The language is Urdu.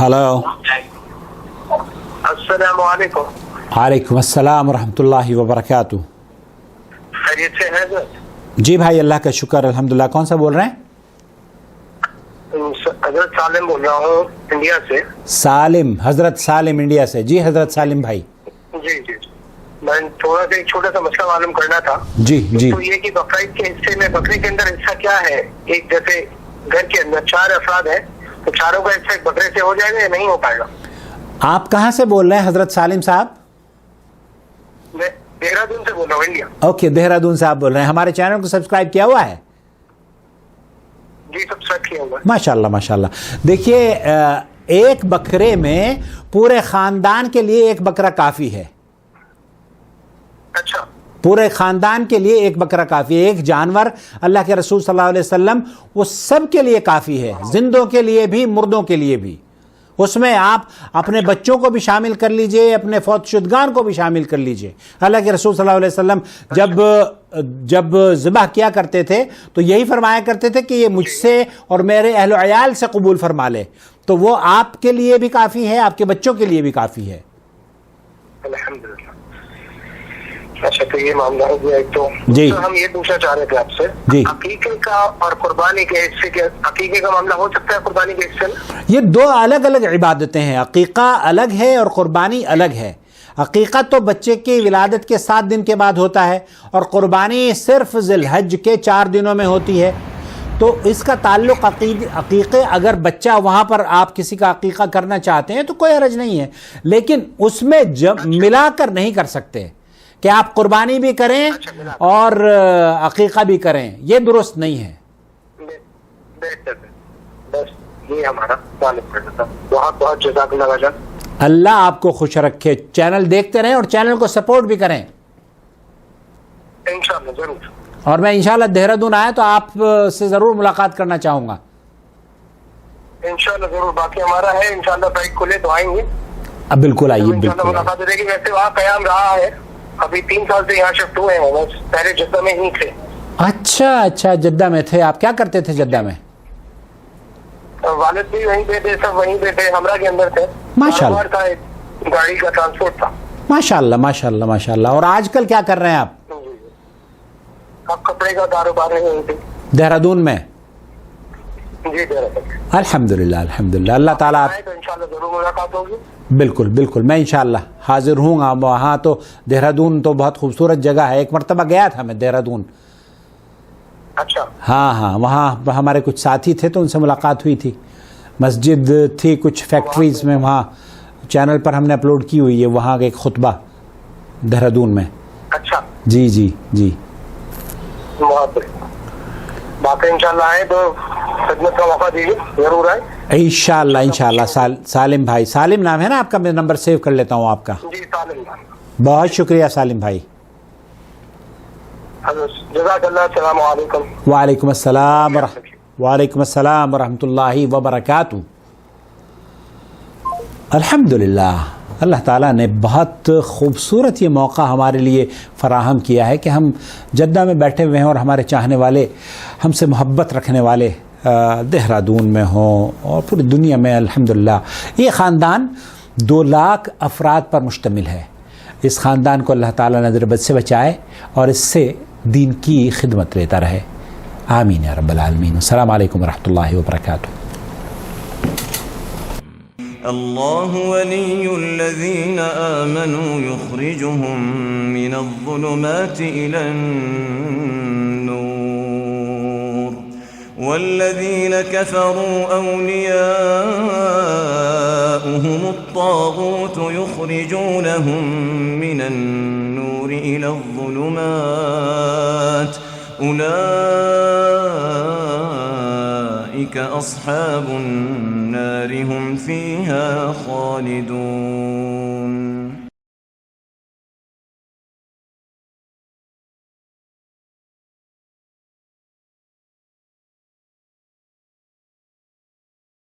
ہلو. السلام علیکم. وعلیکم السلام ورحمۃ اللہ وبرکاتہ. خیریت سے ہیں سر؟ جی بھائی اللہ کا شکر الحمدللہ. کون سا بول رہے ہیں؟ حضرت سالم بول رہا ہوں انڈیا سے. سالم، حضرت سالم انڈیا سے. جی حضرت سالم بھائی. جی جی میں تھوڑا سا ایک چھوٹا سا مسئلہ معلوم کرنا تھا. جی جی. تو یہ کہ بقرعید کے حصے میں بکری کے اندر حصہ کیا ہے؟ ایک جیسے گھر کے اندر 4 افراد ہیں تو چاروں کا حصہ ایک بکرے سے ہو جائے گا یا نہیں ہو پائے گا؟ آپ کہاں سے بول رہے ہیں حضرت سالم صاحب؟ میں دہرادون سے بول رہا ہوں انڈیا. اوکے دہرادون سے آپ بول رہے ہیں. ہمارے چینل کو سبسکرائب کیا ہوا ہے؟ جی سبسکرائب کیا ہوا ہے. ماشاء اللہ ماشاء اللہ. دیکھیے ایک بکرے میں پورے خاندان کے لیے ایک بکرا کافی ہے. اچھا. پورے خاندان کے لیے ایک بکرا کافی ہے. ایک جانور اللہ کے رسول صلی اللہ علیہ وسلم وہ سب کے لیے کافی ہے، زندوں کے لیے بھی مردوں کے لیے بھی. اس میں آپ اپنے بچوں کو بھی شامل کر لیجئے، اپنے فوت شدگان کو بھی شامل کر لیجئے. اللہ کے رسول صلی اللہ علیہ وسلم جب ذبح کیا کرتے تھے تو یہی فرمایا کرتے تھے کہ یہ مجھ سے اور میرے اہل و عیال سے قبول فرما لے. تو وہ آپ کے لیے بھی کافی ہے، آپ کے بچوں کے لیے بھی کافی ہے. الحمدللہ. اچھا تو یہ معاملہ ہو گیا ایک. تو جی ہم یہ پوچھنا چاہ رہے تھے آپ سے جی. عقیقے کا اور قربانی کے حصے کے، عقیقے کا معاملہ ہو سکتا ہے قربانی کے حصے میں؟ یہ دو الگ الگ عبادتیں ہیں. عقیقہ الگ ہے اور قربانی الگ ہے. عقیقہ تو بچے کی ولادت کے 7 دن کے بعد ہوتا ہے اور قربانی صرف ذی الحج کے 4 دنوں میں ہوتی ہے. تو اس کا تعلق عقیقے اگر بچہ وہاں پر آپ کسی کا عقیقہ کرنا چاہتے ہیں تو کوئی حرج نہیں ہے، لیکن اس میں جب ملا کر نہیں کر سکتے کہ آپ قربانی بھی کریں اور عقیقہ بھی کریں. یہ درست نہیں ہے. بس یہ ہمارا طالب کرنا تھا. بہت بہت جزاک اللہ خیر. اللہ آپ کو خوش رکھے. چینل دیکھتے رہیں اور چینل کو سپورٹ بھی کریں. انشاءاللہ ضرور. اور میں انشاءاللہ دہرادون آیا تو آپ سے ضرور ملاقات کرنا چاہوں گا. انشاءاللہ ضرور. باقی ہمارا ہے انشاءاللہ فائٹ کھلے تو آئیں گے. اب بالکل آئیے. انشاءاللہ ملاقات ہو جائے گی. ویسے وہاں قیام رہا ہے ابھی 3 سال سے یہاں شفٹ ہوئے ہیں. بس پہلے جدہ میں ہی تھے. اچھا جدہ میں تھے. آپ کیا کرتے تھے جدہ میں؟ والد بھی وہیں پہ تھے، سب وہیں پہ تھے، ہمراہ کے اندر تھے. ماشاءاللہ. کا ایک گاڑی کا ٹرانسپورٹ تھا. ماشاءاللہ ماشاءاللہ ماشاءاللہ. اور آج کل کیا کر رہے ہیں آپ؟ اب کپڑے کا کاروبار ہے وہیں پہ دہرادون میں. جی دہرادون. الحمدللہ الحمدللہ. اللہ تعالیٰ تو انشاءاللہ ضرور ملاقات ہوگی. بالکل بالکل میں انشاءاللہ حاضر ہوں گا وہاں. تو دہرادون تو بہت خوبصورت جگہ ہے. ایک مرتبہ گیا تھا میں دہرادون. اچھا. ہاں وہاں ہمارے کچھ ساتھی تھے تو ان سے ملاقات ہوئی تھی. مسجد تھی کچھ فیکٹریز میں، وہاں چینل پر ہم نے اپلوڈ کی ہوئی ہے وہاں کا ایک خطبہ دہرادون میں. اچھا. جی جی جی. بہت بڑھیا. باقی انشاءاللہ آئے تو خدمت کا موقع دیجیے. ضرور آئے انشاءاللہ انشاءاللہ. سالم بھائی. سالم نام ہے نا آپ کا؟ میں نمبر سیو کر لیتا ہوں آپ کا. جی سالم. بہت شکریہ سالم بھائی. جزاک اللہ. السلام علیکم. وعلیکم السلام وعلیکم السلام ورحمۃ اللہ وبرکاتہ. الحمدللہ اللہ تعالیٰ نے بہت خوبصورت یہ موقع ہمارے لیے فراہم کیا ہے کہ ہم جدہ میں بیٹھے ہوئے ہیں اور ہمارے چاہنے والے، ہم سے محبت رکھنے والے دہرادون میں ہوں اور پوری دنیا میں. الحمدللہ یہ خاندان 2 لاکھ افراد پر مشتمل ہے. اس خاندان کو اللہ تعالیٰ نظر بد سے بچائے اور اس سے دین کی خدمت لیتا رہے. آمین یا رب العالمین. السلام علیکم ورحمۃ اللہ وبرکاتہ. الله ولي الذين آمنوا يخرجهم من الظلمات إلى النور والذين كفروا أولياؤهم الطاغوت يخرجونهم من النور إلى الظلمات أولئك أصحاب النار هم فيها خالدون.